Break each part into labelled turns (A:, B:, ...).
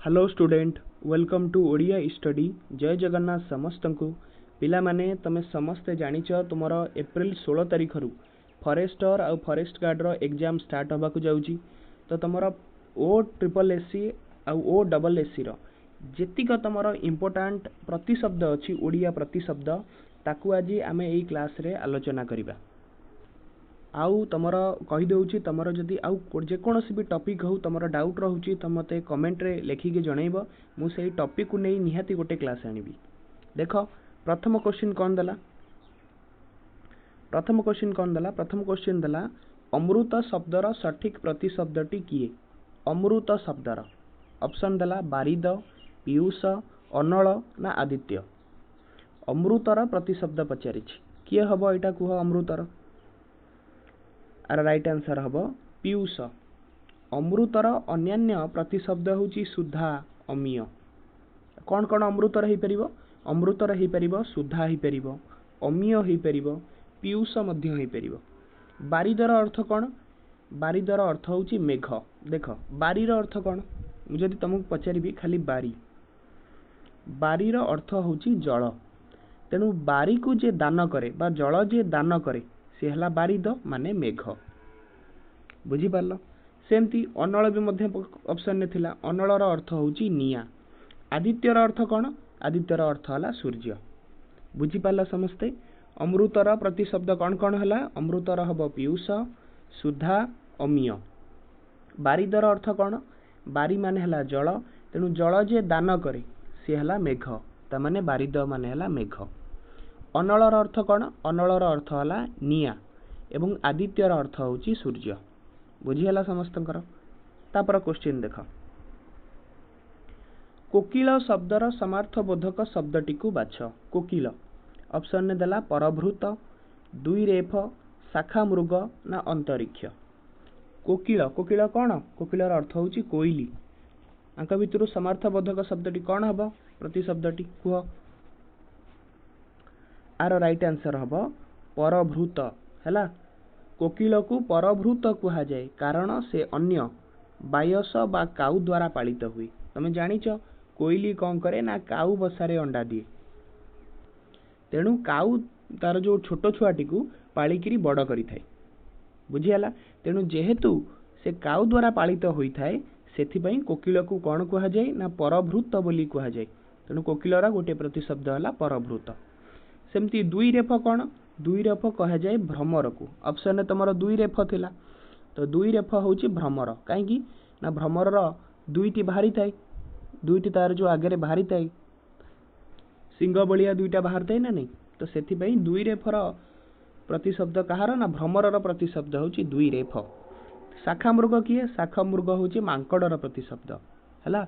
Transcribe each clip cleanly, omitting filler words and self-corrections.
A: Hello student welcome to Odia study जय जगन्नाथ समस्त को पिला माने तमे समस्ते जानिच तुमर एप्रिल 16 तारिख रु फॉरेस्टर आ फॉरेस्ट गार्ड रो एग्जाम स्टार्ट होबा को जाउची। तो तुमर ओ ट्रिपल एससी आ ओ डबल एससी रो जेतिक तुमर इंपोर्टेंट प्रतिशब्द अछि ओडिया प्रतिशब्द ताकू आज आमे एई क्लास रे आलोचना करिबा। आउ तुमर कहि देउची तुमर जदि आउ जेकोसी भी टॉपिक हो तुमर डाउट रहउची त मते कमेंट रे लिखिके जणैबो मु सेही टॉपिक को नै निहाती गोटे क्लास आनिबी। देखो प्रथम क्वेश्चन कोन दला प्रथम क्वेश्चन दला अमृत शब्दर सठिक प्रतिशब्दटी किए। अमृत शब्दर ऑप्शन दला बारिद, पीयूष, अनल ना आदित्य। अमृतर प्रतिशब्द पचारिछि किए हबो एटा कुह अमृतर आर राइट आंसर हबो पीयूष। अमृतर अन्यान्य प्रतिशब्द होची सुधा, अमीय। कौन कौन अमृतर ही परिबो? अमृतर ही परिबो सुधा ही परिबो, अमीय ही परिबो, पीयूष मध्य ही परिबो। बारिदर अर्थ कौन? बारिदर अर्थ होची मेघ। देख बारीर अर्थ कौन जदि तुमको पचारिबी खाली बारी, बारीर अर्थ होची जल। तेणु बारी को जे दान करे बा जल जे दान करे से हला बारिद माने मेघ। बुझी पारलो? सेमती अनल भी मध्य ऑप्शन ने थिला। अनलर अर्थ होची निया। आदित्यर अर्थ कौन? आदित्यर अर्थ हला सूर्य। बुझी पारला समस्ते? अमृतर प्रतिशब्द कौन कौन हला? अमृतर हबो पीयूष, सुधा, अमीय। बारिदर अर्थ कौन? बारी माने हला जल। तेणु जल जे दान करे से हला मेघ, ता माने बारिद माने हला मेघ। अनलर अर्थ कौन? अनलर अर्थ हला निया एवं आदित्यर अर्थ होची सूर्य। बुझीला समस्तंकर? तापर क्वेश्चन देख। कोकिल शब्दर समार्थबोधक शब्दटी को बाछ। कोकिल ऑप्शन ने देला परभृत, दुई रेफ, शाखा मृग ना अंतरिक्ष। कोकिल कोकिल कौन? कोकिलर अर्थ होची कोइली। आंक भितरु समार्थबोधक शब्दटी कौन हबो? प्रतिशब्दटी कुह। आर राइट आंसर हबो परभृत। हैला कोकिल को परभृत कुहा जाए कारण से अन्य बायस बा काऊ द्वारा पालित हुए। तमे जानिच कोइली कौन करे ना काऊ बसारे अंडा दिए। तेणु काऊ तार जो छोट छुआटी को पालिकिरी बड़ करि थाए। बुझियाला? तेणु जेहेतु से काऊ द्वारा पालित होई थाए सेथिपई कोकिल को कौन कुहा जाए ना परभृत बोली कुहा जाए। तेणु कोकिलर गोटे प्रतिशब्द हला परभृत। सेमती दुई रेफ कौन? दुई रेफ कहा जाए भ्रमर को। ऑप्शन ने तुमर दुई रेफ थिला। तो दुई रेफ होची भ्रमर। काहेकि ना भ्रमर दुईटी बाहरी थाए, दुईटी तार जो आगे बाहरी थाए सिंग बलिया दुईटा बाहर थाए ना नहीं। तो सेथिपई दुई रेफर प्रतिशब्द कहार ना भ्रमरर प्रतिशब्द होची दुई रेफ। शाखा मृग किए? शाखा मृग होची मांकड़र प्रतिशब्द। हैला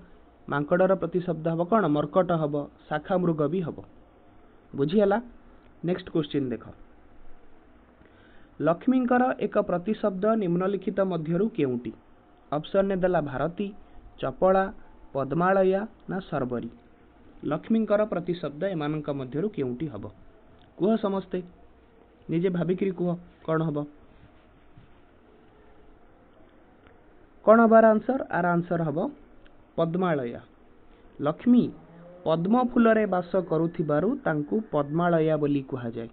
A: मांकड़र प्रतिशब्द हबो कौन? मर्कट हबो, शाखा मृग भी हबो। बुझियाला? नेक्स्ट क्वेश्चन देख। लक्ष्मींकर एक प्रतिशब्द निम्नलिखित मध्यरु केउटी? ऑप्शन ने देला भारती, चपला, पद्मालया ना सर्वरी। लक्ष्मींकर प्रतिशब्द एमानंक मध्यरु केउटी हबो? कुह समस्ते निजे भाबिकिरी कुह कौन हबो? कौन हबार आंसर? आर आंसर हबो पद्मालया। लक्ष्मी पद्म फूलरे बास करुथिबारु तांकु पद्मालया बोली कुहा जाए।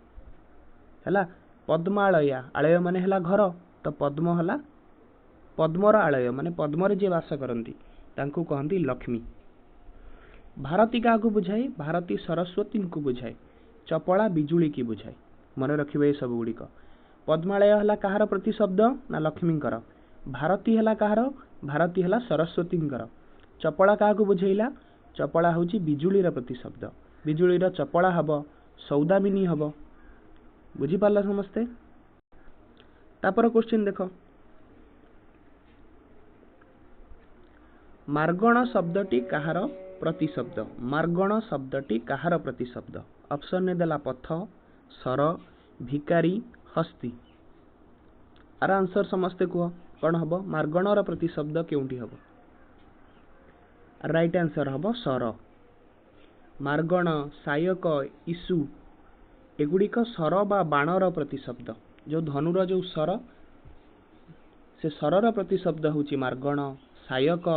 A: हैला पद्मालया आलय माने हला घर, तो पद्म हला पद्मर आलय माने पद्मरे जे बास करंती तांकु कहंती लक्ष्मी। भारती का को बुझाए? भारती सरस्वती को बुझाए। चपला बिजुली की बुझाए। मन रखिबे सब गुड़िक। पद्मालय हला कहार प्रतिशब्द ना लक्ष्मींकर। भारती हला कहार? भारती हला सरस्वतींकर। चपला का को बुझाइला? चपला होची बिजुलीर प्रतिशब्द। बिजुलीर चपला हबो सौदामिनी हबो। बुझी पारला समस्ते? तापर क्वेश्चन देखो। मार्गण शब्दटी कहार प्रतिशब्द? मार्गण शब्दटी कहार प्रतिशब्द? ऑप्शन ने देला पथ, सर, भिकारी, हस्ती। आर आंसर समस्ते कुह कौन हबो? मार्गणर प्रतिशब्द केउंटी हबो? राइट आंसर हबो सर। मार्गण, सायक, ईसु एगुड़िक सर बा बाणर प्रतिशब्द। जो धनुर जो सर से सरर प्रतिशब्द होची मार्गण, सायक,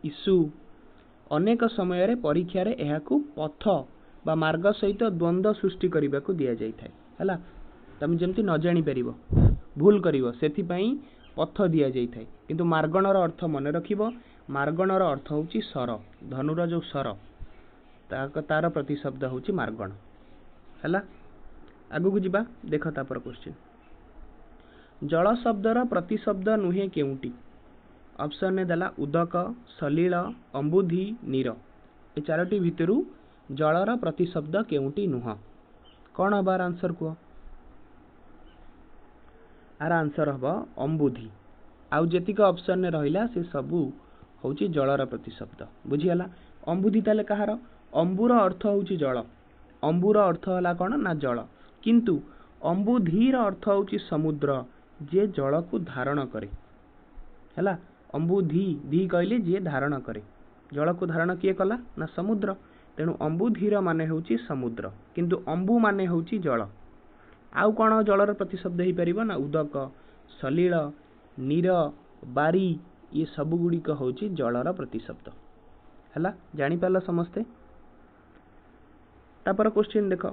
A: ईसु अनेक समय परीक्षा रे एहाकू पथ बा मार्ग सहित द्वंद्व सृष्टि करने को दि जाए है तुम जमी न जानी पार भूल कर पथ दि जाए किंतु मार्गणर अर्थ मन रख मार्गणर अर्थ हूँ सर धनुर जो सर तार प्रतिशब्द हूँ मार्गण है। आगु को जीवा देख तापर क्वेश्चन जल शब्दर प्रतिशब्द नुहे केउटी ऑप्शन ने देला उदक सलील अंबुधि नीर ए चारोटी भितरु जलर प्रतिशब्द केउटी नुह कौन हबार आंसर कह आर आंसर हम अंबुधि आउ जेतिक ऑप्शन ने रहिला से सबू हूँ जलर प्रतिशब्द बुझीगला अंबुधि ताले कहार अंबुर अर्थ हूँ जल अंबुर अर्थ है कौन ना जल किंतु अंबुधीर अर्थ हूँ समुद्र जे जल को धारण करे है अंबुधि धी कहले जे धारण करे जल को धारण किए कला ना समुद्र तेणु अंबुधीर माने हूँ समुद्र किंतु अंबु माने हूँ जल आउ कौन जलर प्रतिशब्द हो पार ना उदक सलील नीर बारी ये सबुगुड़िक हूँ जलर प्रतिशब्द है जापार समस्ते। तापर क्वेश्चन देख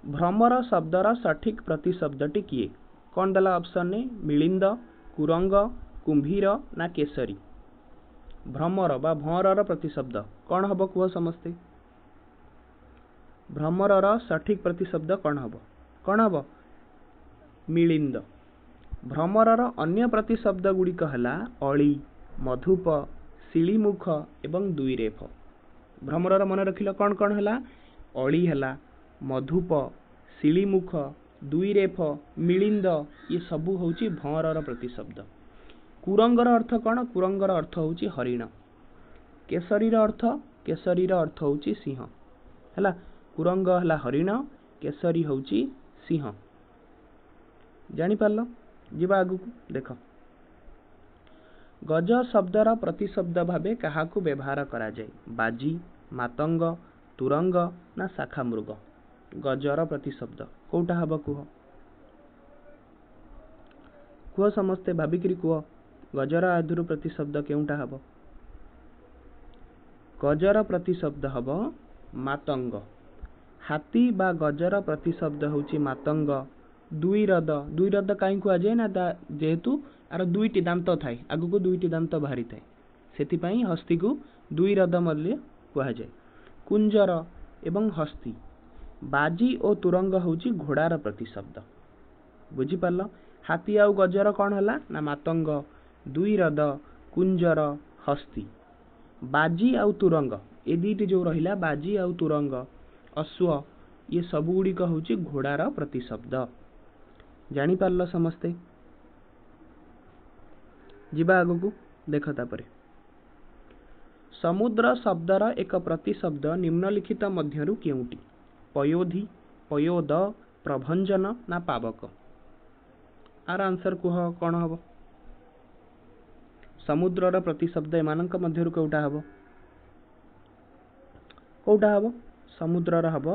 A: भ्रमर शब्दर सठिक प्रतिशब्दटी किए कौन देला ऑप्शन ने मिलिंद कुरंग कुंभीर ना केसरी भ्रमर बा भंवर प्रतिशब्द कौन हम कह समस्ते भ्रमर सठिक प्रतिशब्द कौन हम मिलिंद भ्रमर अन्य प्रतिशब्द गुड़िक है अली मधुप शिलीमुख एवं दुईरेफ भ्रमर मन रखिल कौन कौन है अली है मधुप शिलीमुख दुईरेफ मिलिंद ये सबू हूँ भंवर प्रतिशब्द कुरंगर अर्थ कौन कुरंगर अर्थ हूँ हरिण केसरीर अर्थ हूँ सिंह है कुरंग है हरिण केसरी हूँ सिंह जापार जीवा आगु देख गज शब्दर प्रतिशब्द भावे क्या व्यवहार करा जाए बाजी मातंग तुरंग ना शाखा मृग गजर प्रतिशब्द कौटा हम कह समस्ते भाविकी कह गजर आधुर प्रतिशब्द केउटा हम गजर प्रतिशब्द हम मातंग हाथी बा गजर प्रतिशब्द हूँ मातंग दुई रद कहीं कहुए ना जेहेतु आर दुईटी दांत थाए आगु को दुईटी दांत बाहरी थाए से हस्ती को दुई रद मल्य कहुए कुंजर एवं हस्ती बाजी और तुरंग हूँ घोड़ार प्रतिशब्द बुझीपार हाथी आउ गजर कौन है ना मातंग दुई रद कुंजर हस्ती बाजी आउ तुरंग ए दीटी जो रहिला बाजी आउ तुरंग अश्व ये सबुगुड़िक हूँ घोड़ार प्रतिशब्द जापार समस्ते जीवा आगु को देख तापर समुद्र शब्दर एक प्रतिशब्द निम्नलिखित मध्यरु केउटी पयोधि पयोद प्रभंजन ना पावक आर आंसर कह कौन हम समुद्रर प्रतिशब्द एमानक मध्यरु कौटा हम समुद्रर हम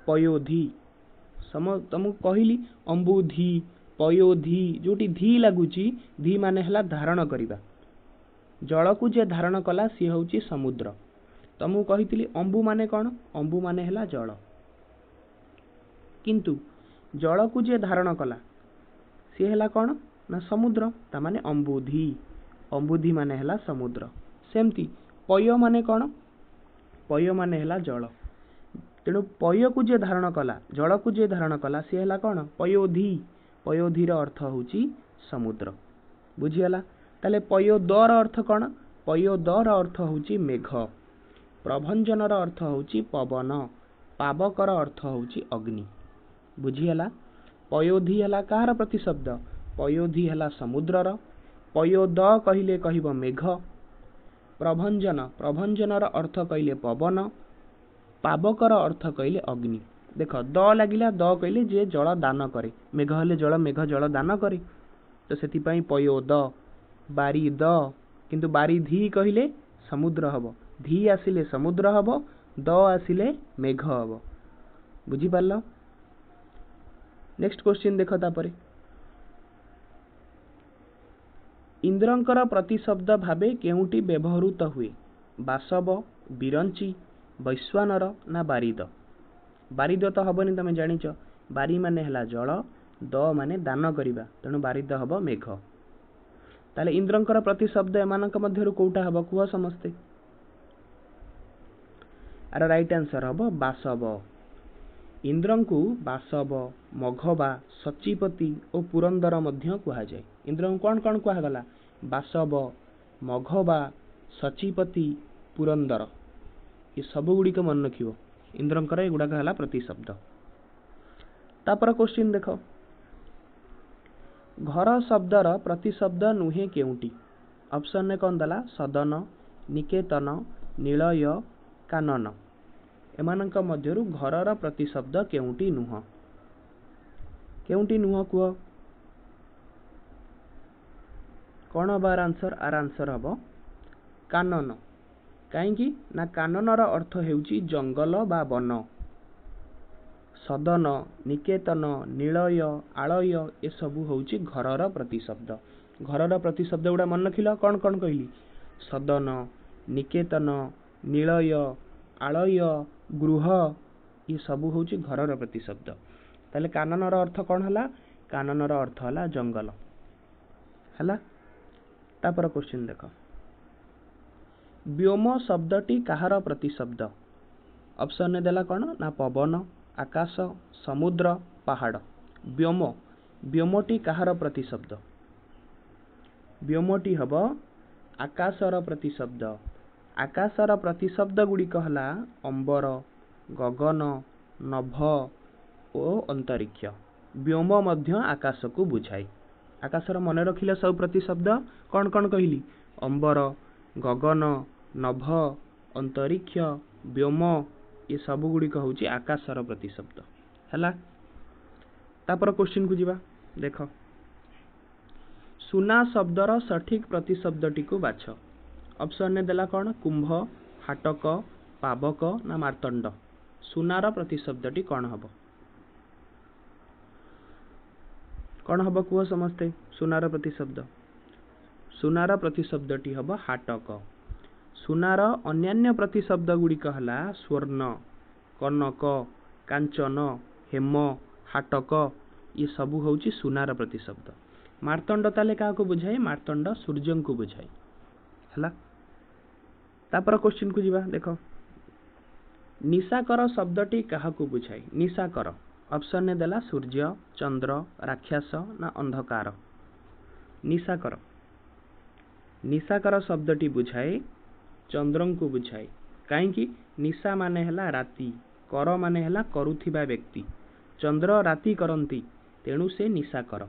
A: पयोधि तुमको कहली अंबुधि पयोधि जोटी धी लगुच धी माने हला धारण करिबा जल को जे धारण कला सी हूँ समुद्र तुमको कही अंबु माने कौन अंबु माने हला जल किंतु जल को जे धारण कला सी है कौन ना समुद्र ता माने अंबुधि अंबुधि माने हला समुद्र सेमती पय माने कौन पय माने हला जल तेणु पय को जे धारण कला जल को जे धारण कला सी है कौन पयोधि पयोधिर अर्थ हूँ समुद्र बुझीगला ताले पयोदर अर्थ कौन पयोदर अर्थ हूँ मेघ प्रभंजनर अर्थ हूँ पवन पावकर अर्थ हूँ अग्नि बुझीगला पयोधि है कहार प्रतिशब्द पयोधि है समुद्रर पयोद कहले कहब मेघ प्रभंजन प्रभंजनर अर्थ कहले पवन पावकर अर्थ कहले अग्नि देख द लगिला द कहले जे जल दान करे मेघ हेले जल मेघ जल दान करे तो से पयोद बारी द किंतु बारी धी कहले समुद्र हब धी आसिले समुद्र हब द आसिले मेघ हब बुझीपार नेक्स्ट क्वेश्चन देख तापर इंद्रंकर प्रतिशब्द भावे केउंटी व्यवहृत हुए? बासव, बिरंची, वैश्वानर ना बारिद? बारिद तो हबनी, तमे जानिच बारी माने हला जल, द माने दान करिबा, तेणु बारिद हब मेघ। ताले इंद्रंकर प्रतिशब्द एमानक मध्यरु कोउटा हब कुह समस्ते? आर राइट आंसर हब बासव। इंद्रंकु बासव, मघवा, सचीपति और पुरंदर मध्य कुहा जाए। इंद्र कौन कौन कुहा गला? बासव, मघवा, सचीपति, पुरंदर, ये सब गुड़िक मन रखियो। इंद्रंकर एगुड़ाक है प्रतिशब्द। तापर क्वेश्चन देख, घर शब्दर प्रतिशब्द नुहे केउंटी? ऑप्शन ने कौन दला? सदन, निकेतन, निलय, कानन। एमानक मध्यरु घरर प्रतिशब्द केउंटी नुह? केउंटी नुह कुह? कौन हम आर आंसर? आर आंसर हम कानन। कहीं ना काननर अर्थ हेउची जंगल बा वन। सदन, निकेतन, निलय, आलय ए सबू होउची घरर प्रतिशब्द। घरर प्रतिशब्द गुड़ा मन रखिल। कौन कौन कहली? सदन, निकेतन, निलय, आलय, गृह, ये सबू होउची घरर प्रतिशब्द। ताले काननर अर्थ कौन हला? काननर अर्थ हला जंगल। हला तापर क्वेश्चन देख, व्योम शब्दटी काहार प्रतिशब्द? ऑप्शन ने देला कौन ना पवन, आकाश, समुद्र, पहाड़। व्योम, व्योमटी काहार प्रतिशब्द? व्योमटी हब आकाशर प्रतिशब्द। आकाशर प्रतिशब्द गुड़िक हला अंबर, गगन, नभ और अंतरिक्ष। व्योम मध्य आकाश को बुझाए। आकाशर मन रखिले सब प्रतिशब्द कौन कौन कहली? अंबर, गगन, नभ, अंतरिक्ष, व्योम, ये सब गुड़िक होउची आकाशर प्रतिशब्द। हला तापर क्वेश्चन को जीवा। देख, सुना शब्दर सठिक प्रतिशब्दटी को बाछ। ऑप्शन ने देला कौन? कुंभ, हाटक, पावक ना मार्तंड। सुनार प्रतिशब्दटी कौन हब? कौन हब कुह समस्ते? सुनार प्रतिशब्द, सुनार प्रतिशब्दटी हब हाटक। सुनार अन्यान्य प्रतिशब्द गुड़िक हला स्वर्ण, कनक, कांचन, हेम, हाटक, ये सबू होउची सुनार प्रतिशब्द। मार्तंड ताले क्या को बुझाए? मार्तंड सूर्य को बुझाए। हला तापर क्वेश्चन को जीवा। देख, निशाकर शब्दटी क्या को बुझाए? निशाकर ऑप्शन ने देला सूर्य, चंद्र, राक्षस ना अंधकार। निशाकर, निशाकर शब्दटी बुझाए चंद्र को बुझाए। कहीं निशा माने हला राति, कर माने हला करुथिबा व्यक्ति। चंद्र राति करंती, तेणु से निशाकर।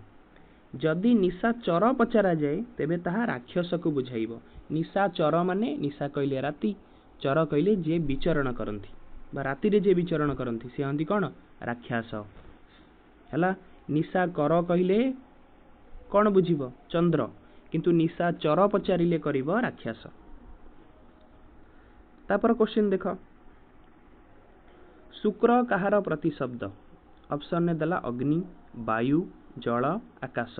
A: जदि निशाचर पचरा जाए तेबे ताहा राक्षस को बुझाइब। निशाचर माने निशा कहले राति, चर कहले जे विचरण करंती बा राति रे जे विचरण करंती से हंती कौन? राक्षस। हला निशा कर कहले कौन बुझिब? चंद्र, किंतु निशाचर पचारिले करिब राक्षस। तापर क्वेश्चन देख, शुक्र काहार प्रतिशब्द? ऑप्शन ने देला अग्नि, वायु, जल, आकाश।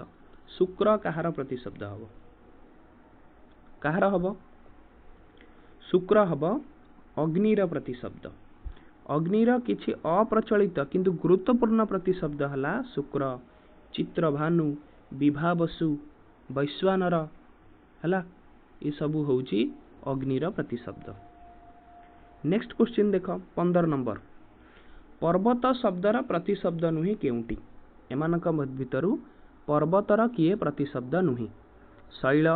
A: शुक्र काहार प्रतिशब्द हब? काहार हब? शुक्र हब अग्निर प्रतिशब्द। अग्निर किछि अप्रचलित किंतु गुरुत्वपूर्ण प्रतिशब्द हला शुक्र, चित्रभानु, विभावसु, वैश्वानर। हला ये सबू होउची अग्निर प्रतिशब्द। नेक्स्ट क्वेश्चन देख, 15 नंबर, पर्वत शब्दर प्रतिशब्द नुहे केउंटी? एमानक भितरु पर्वतर किए प्रतिशब्द नुहे? शैल,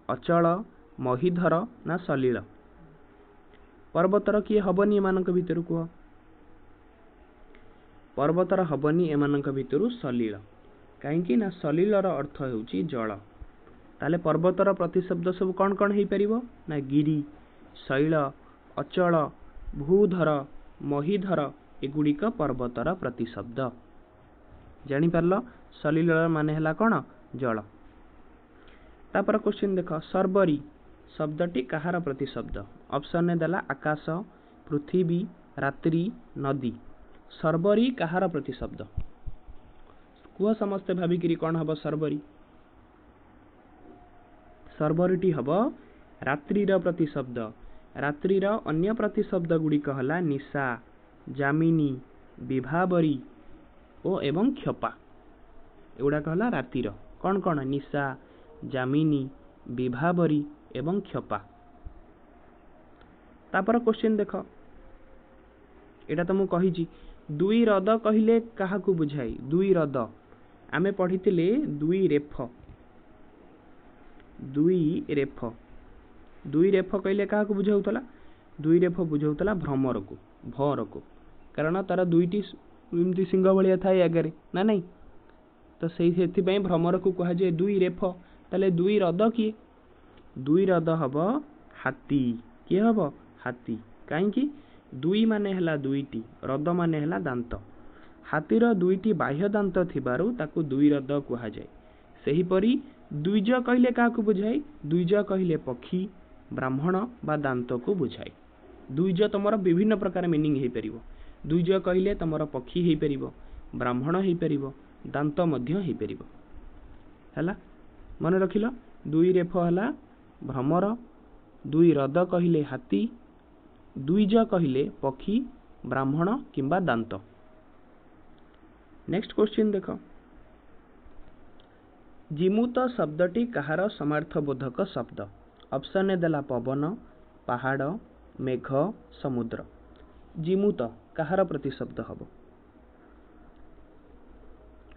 A: अचल, महीधर ना सलील? पर्वतर किए हबनी एमानक भितरु कुह? पर्वतर हबनी एमानक भितरु सलील। कहीं ना सलीलर अर्थ हेउची जल। ताले पर्वतर प्रतिशब्द सब कौन कौन हेई परिबो? ना गिरी, शैल, अचल, भूधर, महीधर एगुड़िक पर्वतर प्रतिशब्द। जानी पारल? सलीलर माने हला कौन? जल। तापर क्वेश्चन देख, सर्वरी शब्दटी काहार प्रतिशब्द? ऑप्शन ने देला आकाश, पृथ्वी, रात्रि, नदी। सर्वरी काहार प्रतिशब्द? कुह समस्ते भाविकी कौन हम सर्वरी? सर्वरीटी हब रात्रिर प्रतिशब्द। रात्रिर अन्य प्रतिशब्द गुड़िक हला निशा, जामिनी, विभावरी ओ एवं क्षपा। एगुड़ाक हला रातिर। कौन कौन? निशा, जामिनी, विभावरी एवं क्षपा। तापर क्वेश्चन देख, एटा तो मु कहिछि दुई रद कहिले काहाकू बुझाई? दुई रद आमे पढ़ितिले दुई रेफ। दुई रेफ, दुई रेफ कहिले काहाकू बुझाउतला? दुई रेफ बुझाउतला भ्रमर को, भर को, कारण तार दुईटी एमती सिंह भलिया थाए आगे ना नहीं, तो से भ्रमर को कह जाए दुई रेफ। ताले दुई रद किए? दुई रद हब हाथी। किए हब? हाथी। कहीं दुई माने हला दुईटी, रद माने हला दांत। हाथीर दुईटी बाह्य दांत थिबारु ताकू दुई रद कहा जाए। सेहीपरि द्विज कहिले काहाकू बुझाई? द्विज कहिले पक्षी, ब्राह्मण बा दांत को बुझाई। द्विज तुमर विभिन्न प्रकार मीनिंग हे परिबो। द्विज कहिले तुमर पक्षी हे परिबो, ब्राह्मण हे परिबो, दांत मध्य हे परिबो। हला मन रखिलो, दुई रेफ हला भ्रमर, दुई रद कहिले हाथी, द्विज कहिले पक्षी, ब्राह्मण किंबा दांत। नेक्स्ट क्वेश्चन देख, जिमुत शब्दटी कहार समार्थबोधक शब्द? ऑप्शन ए देला पवन, पहाड़, मेघ, समुद्र। जिमुत कहार प्रतिशब्द हब?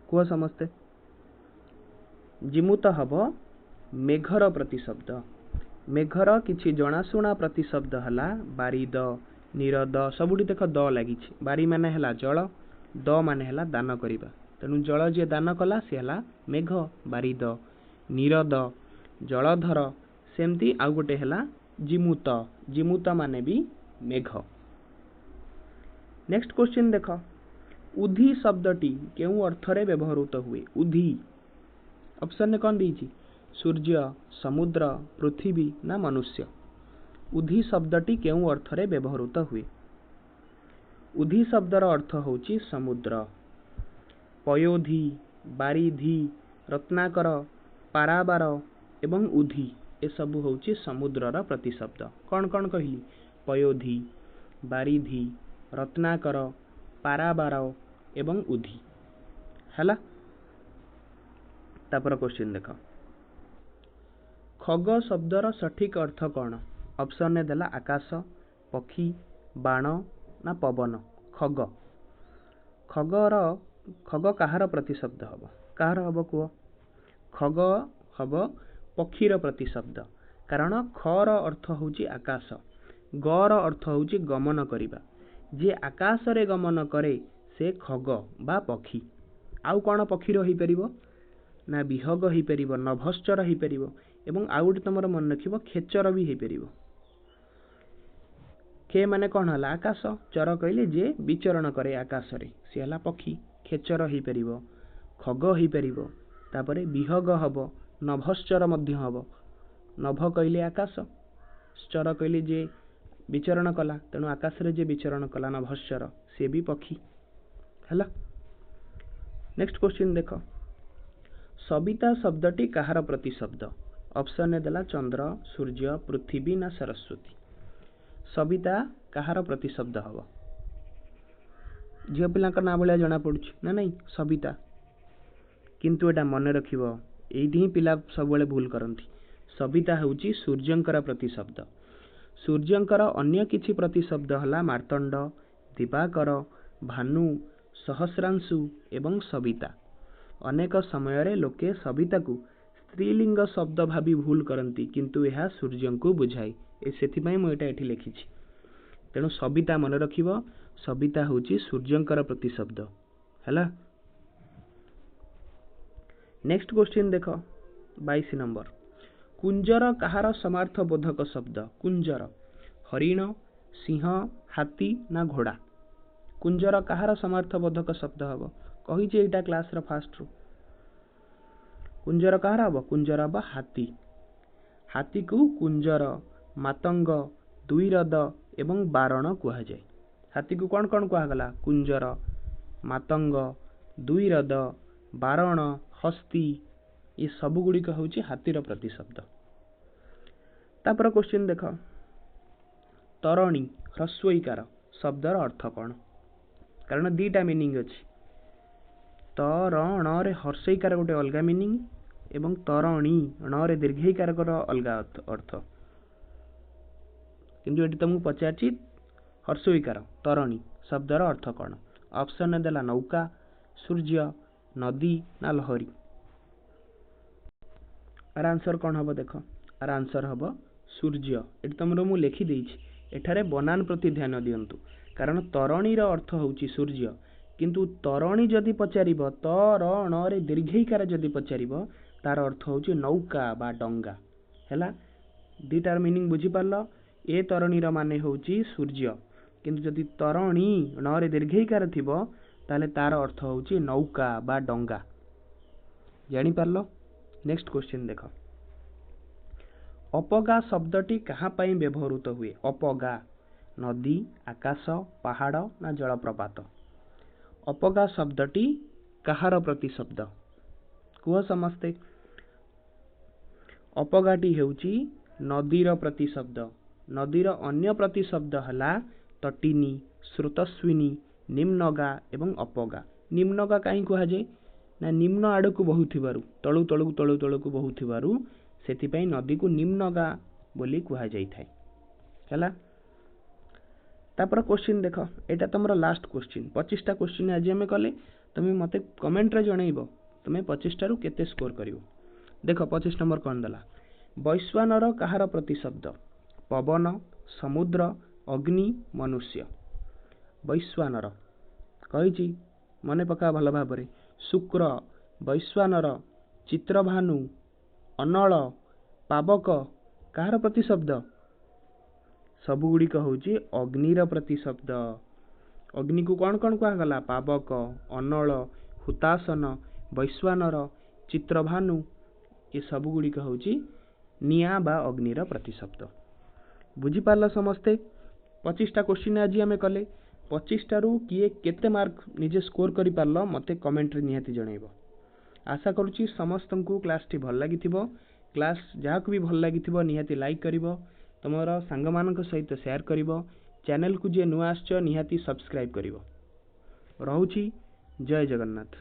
A: कुह समस्ते। जिमुत हब मेघर प्रतिशब्द। मेघर किछि जनाशुना प्रतिशब्द हला बारिद, निरद। सबुठी देख द लगी। बारी माने हला जल, द माने हला दान करिबा। तेणु जल जे दान कला से हला मेघ, बारिद, निरद, जलधर। सेमती आउ गोटे हला जिमुत। जिमुत माने भी मेघ। नेक्स्ट क्वेश्चन देख, उधी शब्दटी केउ अर्थरे व्यवहृत हुए? उधी ऑप्शन ने कौन दीची? सूर्य, समुद्र, पृथ्वी ना मनुष्य। उधी शब्दटी केउ अर्थरे व्यवहृत हुए? उधी शब्दर अर्थ होची समुद्र। पयोधी, बारिधी, रत्नाकर, पाराबार एवं उधी ए सबु होची समुद्रर प्रतिशब्द। कौन कौन कहली? पयोधी, बारिधी, रत्नाकर, पाराबार एवं उधी। हला तापर क्वेश्चन देख, खग शब्दर सठिक अर्थ कौन? ऑप्शन ने देला आकाश, पक्षी, बाण ना पवन। खग, खग कहार प्रतिशब्द हब? कहार हब कुह? खग हब पक्षीर प्रतिशब्द। कारण खर अर्थ होची आकाश, गर अर्थ होची गमन करिबा। जे आकाश रे गमन करे से खग बा पक्षी। आउ कौन पक्षीर हो परिबो? ना विहग हो परिबो, नभश्चर हो परिबो एवं आउ गोटे तुमर मन रखिबो खेचर भी हो परिबो। खे माने कौन हला? आकाश। चर कहले जे विचरण करे आकाश रे से हला पक्षी। खेचर हो परिबो, खग हो परिबो, तापरे विहग हब, नभश्चर मध्य हब। नभ कहले आकाश, चर कहले जे विचरण कला, तेणु आकाश रे जे विचरण कला नभश्चर से भी पक्षी। हला नेक्स्ट क्वेश्चन देख, सविता शब्दटी कहार प्रतिशब्द? ऑप्शन ने देला चंद्र, सूर्य, पृथ्वी ना सरस्वती। सविता कहार प्रतिशब्द हब? झियो पिला ना भाया जना पड़ुछि ना नहीं सविता, किंतु एटा मन रखिबो, एइठी ही पिला सब बेले भूल करंती। सविता होची सूर्यंकर प्रतिशब्द। सूर्यंकर अन्य किछि प्रतिशब्द हला मार्तंड, दिवाकर, भानु, सहस्रांशु एवं सविता। अनेक समय रे लोके सविता को स्त्रीलिंग शब्द भाभी भूल करंती, किंतु यह सूर्य को बुझाई। सेथिपाई मु एटा एठी लिखिछि। तेणु सविता मन रखिबो, सविता होची सूर्यंकर प्रतिशब्द। हला नेक्स्ट क्वेश्चन देख 22 नंबर, कुंजर कहार समार्थ बोधक शब्द? कुंजर हरिण, सिंह, हाथी ना घोड़ा। कुंजर कहार समार्थ बोधक शब्द हब? कहिजे एटा क्लास र फास्ट रू। कुंजर कहार हब? कुंजर हब हाथी। हाथी को कुंजर, मातंग, दुईरद एवं बारण कहा जाए। हाथी को कौन कौन कहा गला? कुंजर, मातंग, दुईरद, बारण, हस्ती, ये सब गुड़िक हूँ हाथीर प्रतिशब्द। तापर क्वेश्चन देख तरणी ह्रस्वईकार शब्दर अर्थ कौन कारण दीटा मीनिंग अच्छी तरण रे हर्षईकार गोटे अलग मीनिंग एवं तरणी ण रे दीर्घईकार अलग अर्थ किंतु ये तुमको पचार हर्षईकार तरणी शब्दर अर्थ कौन ऑप्शन देला नौका सूर्य नदी ना लहरी आर आंसर कौन हम देख आर आंसर हम सूर्य ये तुम मु लिखिदे एठारे बनान प्रति ध्यान दियंतु कारण तरणीर अर्थ होउची सूर्य किंतु तरणी जदि पचार तरण रे दीर्घईकार जदि पचार तार अर्थ होउची नौका बा डंगा हैला दीटार मीनिंग बुझी पारल ए तरणीर माने होउची सूर्य किंतु जदि तरणी ण रे दीर्घईकार थिबो ताले तार अर्थ होउची नौका बा डंगा जानि पारल। नेक्स्ट क्वेश्चन देख अपगा शब्दटी कहाँ पाई व्यवहृत हुए अपगा नदी आकाश पहाड़ ना जलप्रपात अपगा शब्दटी कहार प्रतिशब्द कुह समस्ते अपगाटी हेउची नदीर प्रतिशब्द नदीर अन्य प्रतिशब्द हला तटिनी स्रोतस्विनी निम्नगा एवं अपगा निम्नगा कहीं कह जाए ना निम्न आड़ को बहुथिबारु तळु तळु तळु तळु को बहुथिबारु सेथिपई नदी को निम्नगा बोली कह जाई थाए हैला। तापर क्वेश्चन देख एटा तुमरा लास्ट क्वेश्चन 25टा क्वेश्चन आज आम कले तुम मते कमेंट रे जनइबो तुम 25 टारू केते स्कोर करिवो। देख 25 नंबर कौन दला वैश्वानर कहार प्रतिशब्द पवन समुद्र अग्नि मनुष्य वैश्वानर कही मने पका भल भाव शुक्र वैश्वानर चित्रभानु अनल पावक कहार प्रतिशब्द सबुगुड़िक होउची अग्निर प्रतिशब्द अग्नि को कौन कौन कहगला पावक अनल हुतासन वैश्वानर चित्रभानु ये सबुगुड़िक होउची निया बा अग्निर प्रतिशब्द बुझीपार समस्ते 25टा क्वेश्चन आज आम कले 25टारू किए केते मार्क निजे स्कोर करि पारल मते कमेंट रे निहाती जणैबो। आशा करूची समस्त को क्लास टी भल लागिथिबो क्लास जहाँ को भी भल लागिथिबो निहाती लाइक करिवो तुमर सांग मानक सहित शेयर करिवो चैनल को जे नुआ आछो निहाती सब्सक्राइब करिवो। रहूची जय जगन्नाथ।